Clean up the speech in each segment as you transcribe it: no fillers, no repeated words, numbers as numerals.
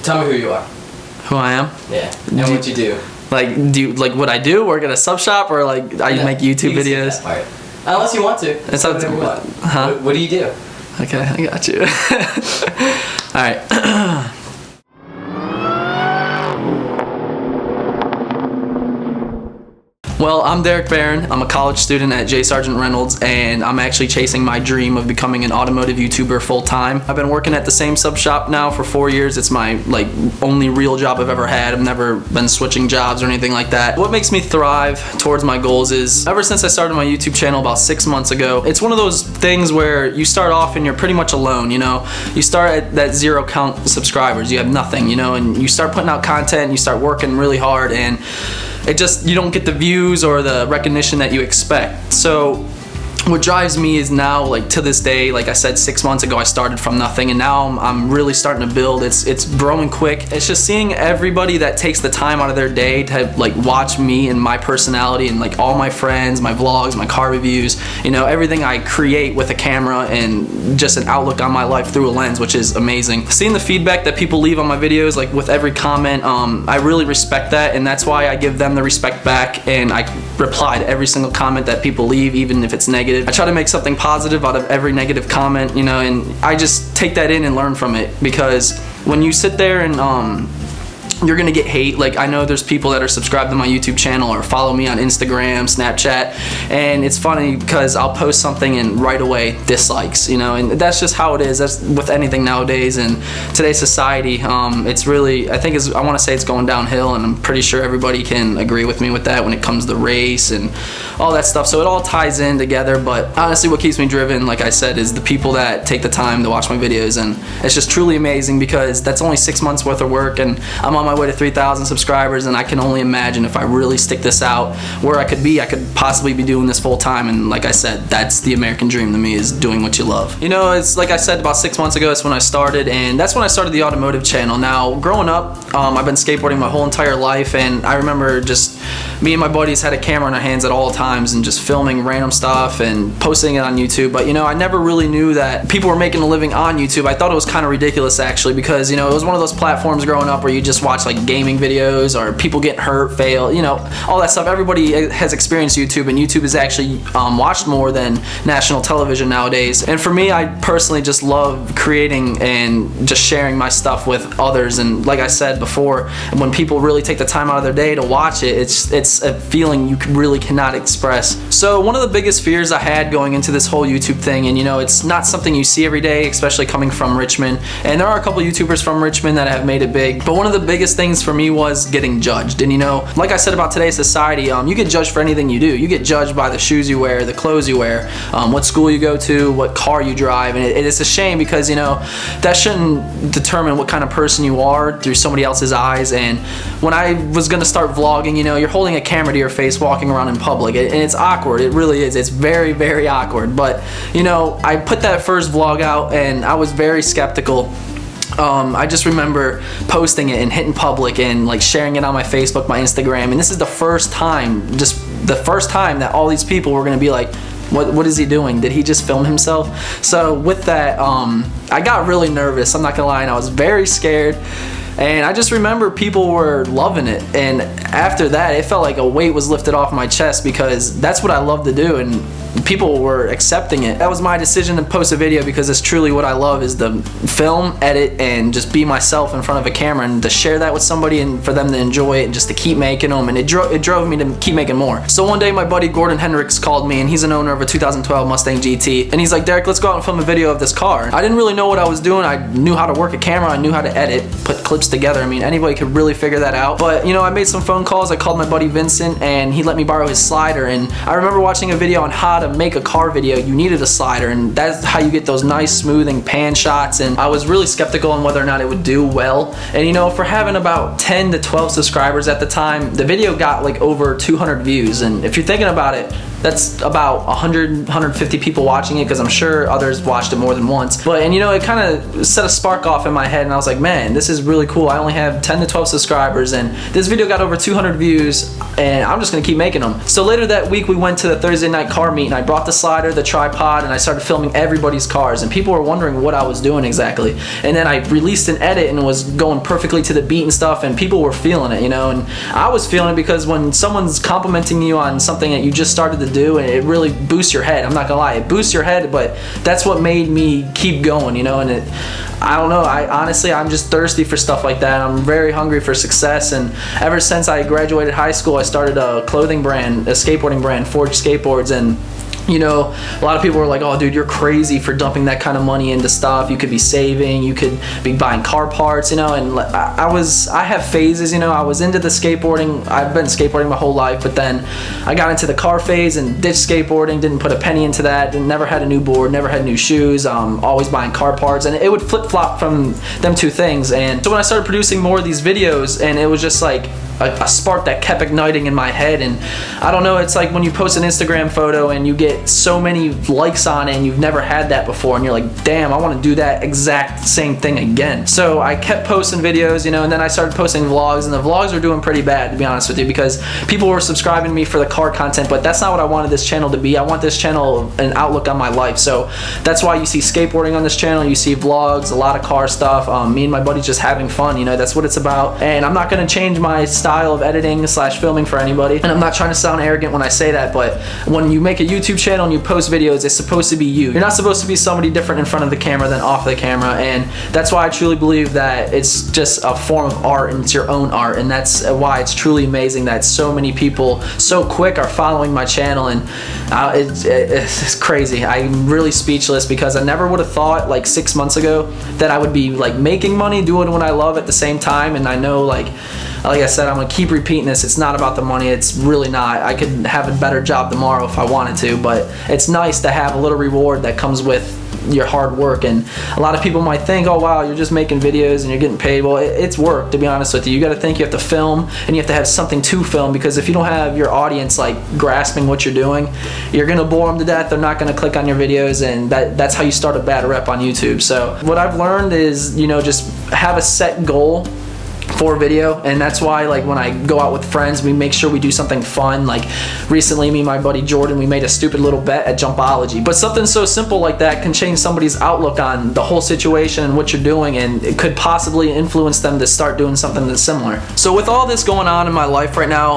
tell me who you are. Who I am? Yeah. And what you do. Like, like what I do? Work at a sub shop, or like I make YouTube videos? Unless you want to. It's up to you. Huh? What do you do? Okay, I got you. All right. Well, I'm Derek Baran. I'm a college student at J. Sargent Reynolds, and I'm actually chasing my dream of becoming an automotive YouTuber full time. I've been working at the same sub shop now for 4 years. It's my only real job I've ever had. I've never been switching jobs or anything like that. What makes me thrive towards my goals is, ever since I started my YouTube channel about 6 months ago, it's one of those things where you start off and you're pretty much alone, you know? You start at that 0 count subscribers, you have nothing, you know, and you start putting out content, you start working really hard, and you don't get the views or the recognition that you expect. So what drives me is now, like to this day, like I said, 6 months ago I started from nothing, and now I'm really starting to build. It's growing quick. It's just seeing everybody that takes the time out of their day to like watch me and my personality and like all my friends, my vlogs, my car reviews, you know, everything I create with a camera and just an outlook on my life through a lens, which is amazing. Seeing the feedback that people leave on my videos, like with every comment, I really respect that, and that's why I give them the respect back, and I reply to every single comment that people leave, even if it's negative. I try to make something positive out of every negative comment, you know, and I just take that in and learn from it, because when you sit there and you're gonna get hate. Like, I know there's people that are subscribed to my YouTube channel or follow me on Instagram, Snapchat, and it's funny because I'll post something and right away dislikes, you know, and that's just how it is. That's with anything nowadays in today's society. It's really, I want to say it's going downhill, and I'm pretty sure everybody can agree with me with that when it comes to race and all that stuff. So it all ties in together, but honestly what keeps me driven, like I said, is the people that take the time to watch my videos, and it's just truly amazing because that's only 6 months worth of work, and I'm on my way to 3,000 subscribers, and I can only imagine if I really stick this out where I could be. I could possibly be doing this full time, and like I said, that's the American dream to me, is doing what you love. You know, it's like I said, about 6 months ago, that's when I started, and that's when I started the automotive channel. Now, growing up, I've been skateboarding my whole entire life, and I remember just me and my buddies had a camera in our hands at all times and just filming random stuff and posting it on YouTube. But you know, I never really knew that people were making a living on YouTube. I thought it was kind of ridiculous actually, because you know, it was one of those platforms growing up where you just watch like gaming videos or people getting hurt, fail, you know, all that stuff. Everybody has experienced YouTube, and YouTube is actually watched more than national television nowadays. And for me, I personally just love creating and just sharing my stuff with others. And like I said before, when people really take the time out of their day to watch it, it's a feeling you really cannot express. So one of the biggest fears I had going into this whole YouTube thing, and you know, it's not something you see every day, especially coming from Richmond, and there are a couple YouTubers from Richmond that have made it big, but one of the biggest things for me was getting judged. And you know, like I said about today's society, you get judged for anything you do. You get judged by the shoes you wear, the clothes you wear, what school you go to, what car you drive, and it's a shame because, you know, that shouldn't determine what kind of person you are through somebody else's eyes. And when I was gonna start vlogging, you know, you're holding a camera to your face walking around in public, and it's awkward. It really is. It's very, very awkward. But you know, I put that first vlog out and I was very skeptical. I just remember posting it and hitting public and like sharing it on my Facebook, my Instagram, and this is the first time, just the first time that all these people were gonna be like, what is he doing? Did he just film himself? So with that, I got really nervous, I'm not gonna lie, and I was very scared. And I just remember people were loving it, and after that it felt like a weight was lifted off my chest, because that's what I love to do and people were accepting it. That was my decision to post a video, because it's truly what I love, is to film, edit, and just be myself in front of a camera, and to share that with somebody and for them to enjoy it and just to keep making them, and it drove me to keep making more. So one day my buddy Gordon Hendricks called me, and he's an owner of a 2012 Mustang GT, and he's like, Derek, let's go out and film a video of this car. I didn't really know what I was doing. I knew how to work a camera, I knew how to edit, put clips together. I mean, anybody could really figure that out. But you know, I made some phone calls. I called my buddy Vincent, and he let me borrow his slider. And I remember watching a video on how to make a car video. You needed a slider, and that's how you get those nice smoothing pan shots. And I was really skeptical on whether or not it would do well. And you know, for having about 10 to 12 subscribers at the time, the video got like over 200 views. And if you're thinking about it, That's about 100, 150 people watching it, because I'm sure others watched it more than once. But, and you know, it kind of set a spark off in my head, and I was like, man, this is really cool. I only have 10 to 12 subscribers, and this video got over 200 views, and I'm just gonna keep making them. So later that week, we went to the Thursday night car meet, and I brought the slider, the tripod, and I started filming everybody's cars, and people were wondering what I was doing exactly. And then I released an edit, and it was going perfectly to the beat and stuff, and people were feeling it, you know, and I was feeling it, because when someone's complimenting you on something that you just started to do, and it really boosts your head. I'm not gonna lie, it boosts your head, but that's what made me keep going, you know. And I don't know, honestly, I'm just thirsty for stuff like that. I'm very hungry for success, and ever since I graduated high school, I started a clothing brand, a skateboarding brand, Forge Skateboards, and you know, a lot of people were like, oh dude, you're crazy for dumping that kind of money into stuff. You could be saving, you could be buying car parts, you know. And I have phases, you know. I was into the skateboarding. I've been skateboarding my whole life, but then I got into the car phase and ditched skateboarding, didn't put a penny into that, never had a new board, never had new shoes, always buying car parts, and it would flip-flop from them two things. And so when I started producing more of these videos, and it was just like a spark that kept igniting in my head. And I don't know, it's like when you post an Instagram photo and you get so many likes on it, and you've never had that before, and you're like, damn, I want to do that exact same thing again. So I kept posting videos, you know, and then I started posting vlogs, and the vlogs were doing pretty bad, to be honest with you, because people were subscribing to me for the car content, but that's not what I wanted this channel to be. I want this channel an outlook on my life. So that's why you see skateboarding on this channel, you see vlogs, a lot of car stuff, me and my buddies just having fun, you know. That's what it's about. And I'm not going to change my style of editing / filming for anybody, and I'm not trying to sound arrogant when I say that, but when you make a YouTube channel and you post videos, it's supposed to be you. You're not supposed to be somebody different in front of the camera than off the camera, and that's why I truly believe that it's just a form of art, and it's your own art, and that's why it's truly amazing that so many people so quick are following my channel. And it's crazy. I'm really speechless, because I never would have thought like 6 months ago that I would be like making money, doing what I love at the same time. And I know, like I said, I'm gonna keep repeating this, it's not about the money. It's really not. I could have a better job tomorrow if I wanted to, but it's nice to have a little reward that comes with your hard work. And a lot of people might think, oh wow, you're just making videos and you're getting paid. Well, it's work, to be honest with you. You got to think you have to film, and you have to have something to film, because if you don't have your audience like grasping what you're doing, you're gonna bore them to death. They're not gonna click on your videos, and that's how you start a bad rep on YouTube. So what I've learned is, you know, just have a set goal for video, and that's why, like, when I go out with friends, we make sure we do something fun. Like recently, me and my buddy Jordan, we made a stupid little bet at Jumpology. But something so simple like that can change somebody's outlook on the whole situation and what you're doing, and it could possibly influence them to start doing something that's similar. So with all this going on in my life right now,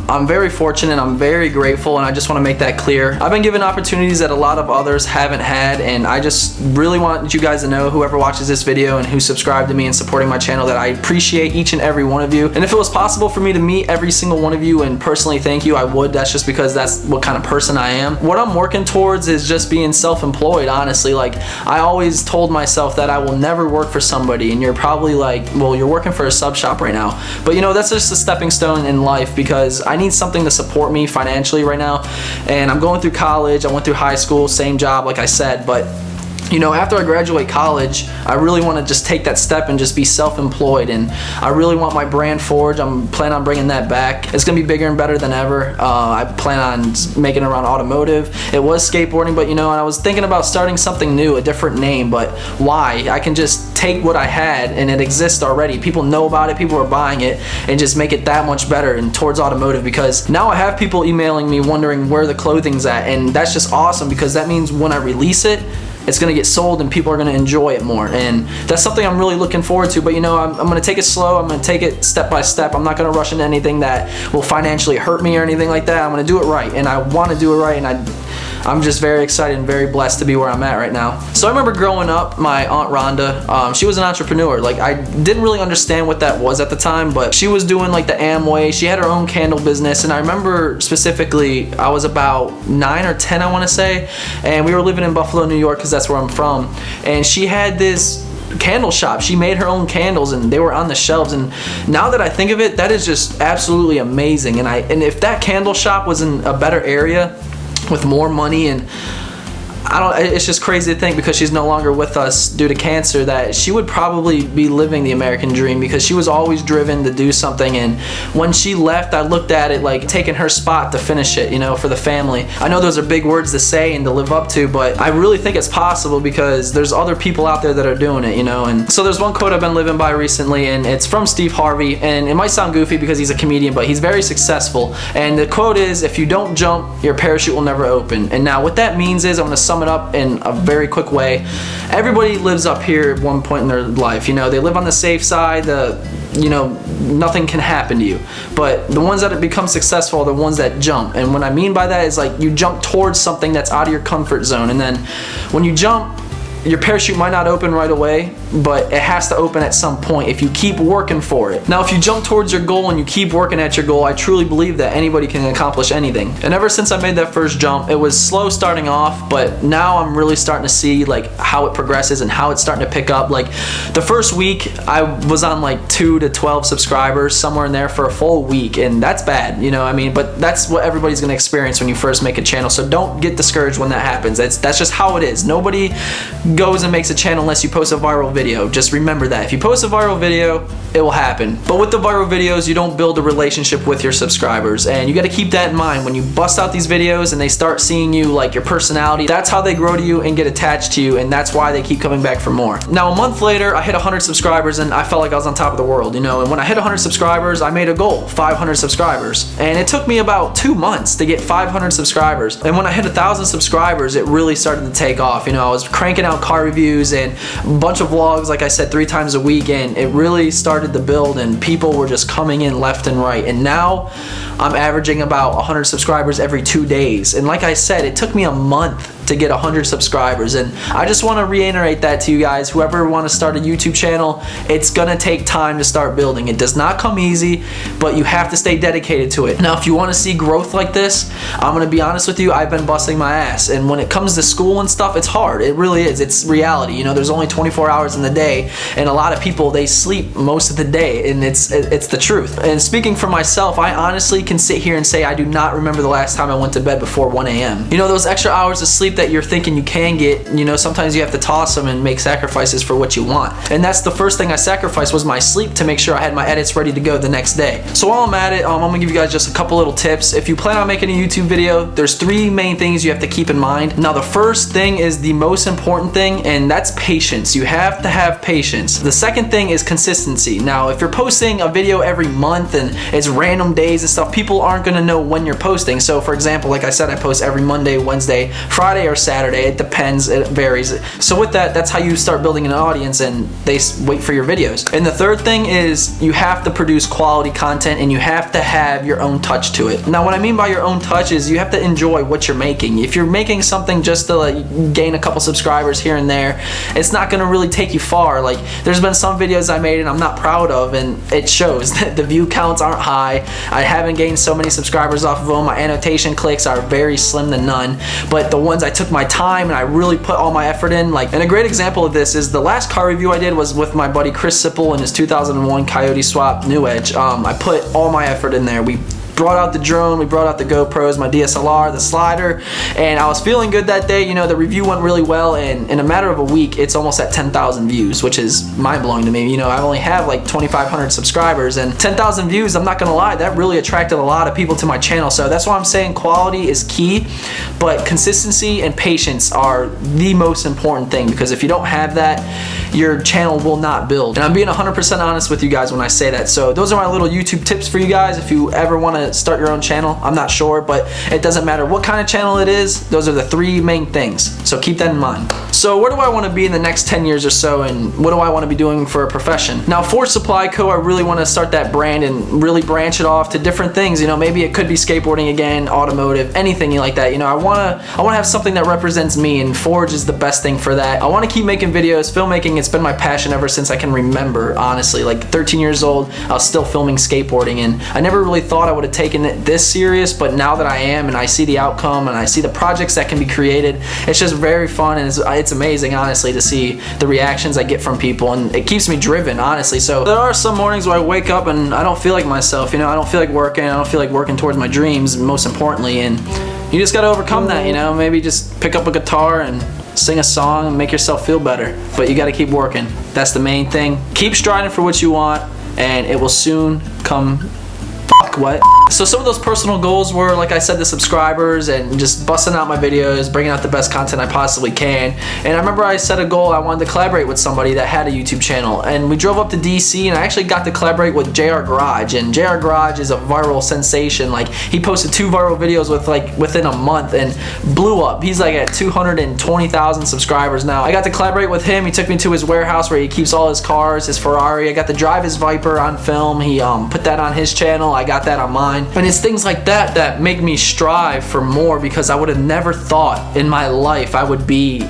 I'm very fortunate, I'm very grateful, and I just want to make that clear. I've been given opportunities that a lot of others haven't had, and I just really want you guys to know, whoever watches this video and who subscribed to me and supporting my channel, that I appreciate each and every one of you. And if it was possible for me to meet every single one of you and personally thank you, I would. That's just because that's what kind of person I am. What I'm working towards is just being self-employed, honestly. Like, I always told myself that I will never work for somebody, and you're probably like, well, you're working for a sub shop right now. But you know, that's just a stepping stone in life, because I need something to support me financially right now. And I'm going through college, I went through high school, same job like I said, but you know, after I graduate college, I really want to just take that step and just be self-employed. And I really want my brand Forge. I'm planning on bringing that back. It's gonna be bigger and better than ever. I plan on making it around automotive. It was skateboarding, but you know, and I was thinking about starting something new, a different name. But why? I can just take what I had, and it exists already. People know about it, people are buying it, and just make it that much better and towards automotive. Because now I have people emailing me wondering where the clothing's at, and that's just awesome, because that means when I release it, it's gonna get sold and people are gonna enjoy it more. And that's something I'm really looking forward to. But you know, I'm gonna take it slow, I'm gonna take it step by step. I'm not gonna rush into anything that will financially hurt me or anything like that. I'm gonna do it right, and I wanna do it right, and I'm just very excited and very blessed to be where I'm at right now. So I remember growing up, my Aunt Rhonda, she was an entrepreneur. Like, I didn't really understand what that was at the time, but she was doing like the Amway. She had her own candle business, and I remember specifically, I was about 9 or 10, I wanna say, and we were living in Buffalo, New York, because that's where I'm from. And she had this candle shop. She made her own candles, and they were on the shelves. And now that I think of it, that is just absolutely amazing. And if that candle shop was in a better area with more money, and it's just crazy to think, because she's no longer with us due to cancer, that she would probably be living the American dream, because she was always driven to do something. And when she left, I looked at it like taking her spot to finish it, you know, for the family. I know those are big words to say and to live up to, but I really think it's possible, because there's other people out there that are doing it, you know. And so there's one quote I've been living by recently, and it's from Steve Harvey, and it might sound goofy because he's a comedian, but he's very successful. And the quote is, if you don't jump, your parachute will never open. And now what that means is, I'm going to sum it up in a very quick way. Everybody lives up here at one point in their life, you know. They live on the safe side, you know, nothing can happen to you. But the ones that become successful are the ones that jump. And what I mean by that is, like, you jump towards something that's out of your comfort zone, and then when you jump, your parachute might not open right away, but it has to open at some point if you keep working for it. Now, if you jump towards your goal and you keep working at your goal, I truly believe that anybody can accomplish anything. And ever since I made that first jump, it was slow starting off, but now I'm really starting to see like how it progresses and how it's starting to pick up. Like the first week, I was on like 2 to 12 subscribers, somewhere in there, for a full week, and that's bad, you know what I mean? But that's what everybody's gonna experience when you first make a channel, so don't get discouraged when that happens. That's just how it is. Nobody goes and makes a channel unless you post a viral video. Just remember that. If you post a viral video, it will happen. But with the viral videos, you don't build a relationship with your subscribers, and you got to keep that in mind. When you bust out these videos and they start seeing you, like your personality, that's how they grow to you and get attached to you, and that's why they keep coming back for more. Now, a month later, I hit 100 subscribers, and I felt like I was on top of the world, you know. And when I hit 100 subscribers, I made a goal, 500 subscribers, and it took me about 2 months to get 500 subscribers. And when I hit 1,000 subscribers, it really started to take off. You know, I was cranking out car reviews and a bunch of vlogs, like I said, 3 times a week, and it really started to build, and people were just coming in left and right. And now I'm averaging about 100 subscribers every 2 days. And like I said, it took me a month to get 100 subscribers, and I just want to reiterate that to you guys. Whoever want to start a YouTube channel, it's gonna take time to start building. It does not come easy, but you have to stay dedicated to it. Now, if you want to see growth like this, I'm gonna be honest with you, I've been busting my ass, and when it comes to school and stuff, it's hard. It really is. It's reality. You know, there's only 24 hours in the day, and a lot of people, they sleep most of the day, and it's the truth. And speaking for myself, I honestly can sit here and say I do not remember the last time I went to bed before 1 a.m. You know, those extra hours of sleep that you're thinking you can get, you know, sometimes you have to toss them and make sacrifices for what you want. And that's the first thing I sacrificed, was my sleep, to make sure I had my edits ready to go the next day. So while I'm at it, I'm gonna give you guys just a couple little tips. If you plan on making a YouTube video, there's 3 main things you have to keep in mind. Now, the first thing is the most important thing, and that's patience. You have to have patience. The second thing is consistency. Now, if you're posting a video every month and it's random days and stuff, people aren't gonna know when you're posting. So for example, like I said, I post every Monday, Wednesday, Friday, or Saturday. It depends, it varies. So with that, that's how you start building an audience, and they wait for your videos. And the third thing is, you have to produce quality content, and you have to have your own touch to it. Now, what I mean by your own touch is, you have to enjoy what you're making. If you're making something just to like gain a couple subscribers here and there, it's not gonna really take you far. Like, there's been some videos I made and I'm not proud of, and it shows that the view counts aren't high. I haven't gained so many subscribers off of them. My annotation clicks are very slim to none. But the ones I took my time and I really put all my effort in, like, and a great example of this is the last car review I did was with my buddy Chris Sipple in his 2001 Coyote Swap New Edge. I put all my effort in there. We brought out the drone, we brought out the GoPros, my DSLR, the slider, and I was feeling good that day. You know, the review went really well, and in a matter of a week, it's almost at 10,000 views, which is mind-blowing to me. You know, I only have like 2,500 subscribers, and 10,000 views, I'm not gonna lie, that really attracted a lot of people to my channel. So that's why I'm saying quality is key, but consistency and patience are the most important thing, because if you don't have that, your channel will not build. And I'm being 100% honest with you guys when I say that. So those are my little YouTube tips for you guys. If you ever want to start your own channel, I'm not sure, but it doesn't matter what kind of channel it is. Those are the 3 main things, so keep that in mind. So where do I want to be in the next 10 years or so, and what do I want to be doing for a profession? Now, for Supply Co, I really want to start that brand and really branch it off to different things. You know, maybe it could be skateboarding again, automotive, anything like that. You know, I want to have something that represents me, and Forge is the best thing for that. I want to keep making videos. Filmmaking, it's been my passion ever since I can remember, honestly. Like 13 years old, I was still filming skateboarding, and I never really thought I would have taken it this serious, but now that I am, and I see the outcome, and I see the projects that can be created, it's just very fun, and it's amazing, honestly, to see the reactions I get from people, and it keeps me driven, honestly. So there are some mornings where I wake up and I don't feel like myself, you know, I don't feel like working, I don't feel like working towards my dreams, most importantly, and you just gotta overcome that, you know? Maybe just pick up a guitar and sing a song and make yourself feel better. But you gotta keep working. That's the main thing. Keep striving for what you want, and it will soon come. What? So some of those personal goals were, like I said, the subscribers and just busting out my videos, bringing out the best content I possibly can. And I remember I set a goal, I wanted to collaborate with somebody that had a YouTube channel. And we drove up to DC and I actually got to collaborate with DerekBaranProductions. And DerekBaranProductions is a viral sensation. Like, he posted 2 viral videos within a month and blew up. He's like at 220,000 subscribers now. I got to collaborate with him. He took me to his warehouse where he keeps all his cars, his Ferrari. I got to drive his Viper on film. He put that on his channel. I got that on mine. And it's things like that that make me strive for more, because I would have never thought in my life I would be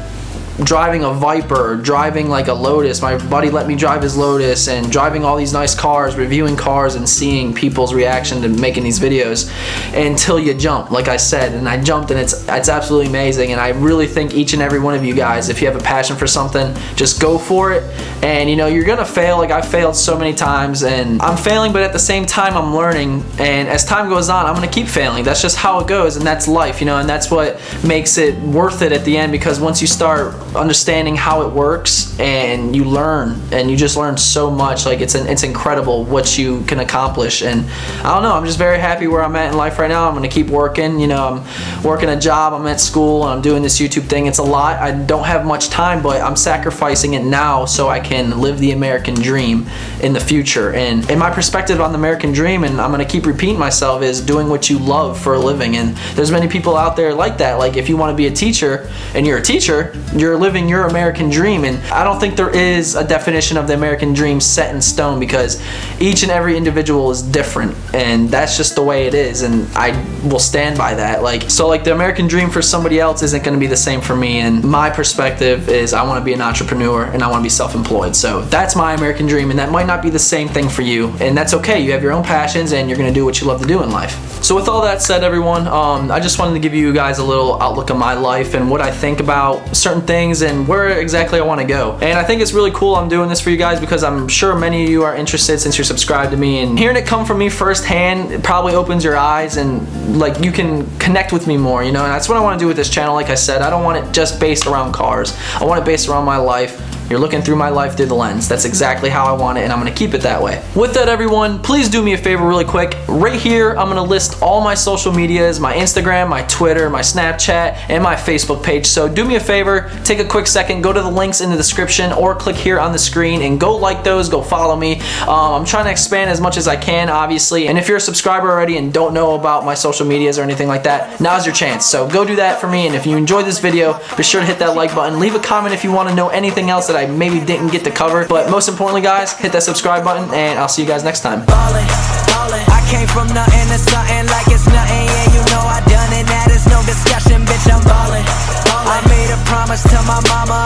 driving a Viper, driving like a Lotus. My buddy let me drive his Lotus, and driving all these nice cars, reviewing cars, and seeing people's reaction to making these videos until you jump, like I said. And I jumped, and it's absolutely amazing. And I really think each and every one of you guys, if you have a passion for something, just go for it. And you know, you're gonna fail. Like, I failed so many times, and I'm failing, but at the same time I'm learning. And as time goes on, I'm gonna keep failing. That's just how it goes, and that's life, you know. And that's what makes it worth it at the end, because once you start understanding how it works and you learn, and you just learn so much. Like, it's incredible what you can accomplish. And I don't know, I'm just very happy where I'm at in life right now. I'm gonna keep working. You know, I'm working a job, I'm at school, and I'm doing this YouTube thing. It's a lot. I don't have much time, but I'm sacrificing it now so I can live the American dream in the future. And in my perspective on the American dream, and I'm gonna keep repeating myself, is doing what you love for a living. And there's many people out there like that. Like, if you want to be a teacher and you're a teacher, you're living your American dream. And I don't think there is a definition of the American dream set in stone, because each and every individual is different, and that's just the way it is, and I will stand by that. Like, so like the American dream for somebody else isn't going to be the same for me, and my perspective is I want to be an entrepreneur and I want to be self-employed. So that's my American dream, and that might not be the same thing for you, and that's okay. You have your own passions, and you're going to do what you love to do in life. So with all that said, everyone, I just wanted to give you guys a little outlook of my life and what I think about certain things and where exactly I want to go. And I think it's really cool I'm doing this for you guys, because I'm sure many of you are interested since you're subscribed to me, and hearing it come from me firsthand, it probably opens your eyes, and like, you can connect with me more, you know. And that's what I want to do with this channel. Like I said, I don't want it just based around cars. I want it based around my life. You're looking through my life through the lens. That's exactly how I want it, and I'm gonna keep it that way. With that, everyone, please do me a favor really quick. Right here, I'm gonna list all my social medias, my Instagram, my Twitter, my Snapchat, and my Facebook page. So do me a favor, take a quick second, go to the links in the description, or click here on the screen and go like those, go follow me. I'm trying to expand as much as I can, obviously. And if you're a subscriber already and don't know about my social medias or anything like that, now's your chance. So go do that for me. And if you enjoyed this video, be sure to hit that like button. Leave a comment if you want to know anything else that I maybe didn't get to cover. But most importantly, guys, hit that subscribe button, and I'll see you guys next time. I came from nothing to something like it's nothing. Yeah, you know I done it. That is no discussion, bitch. I'm ballin'. I made a promise to my mama.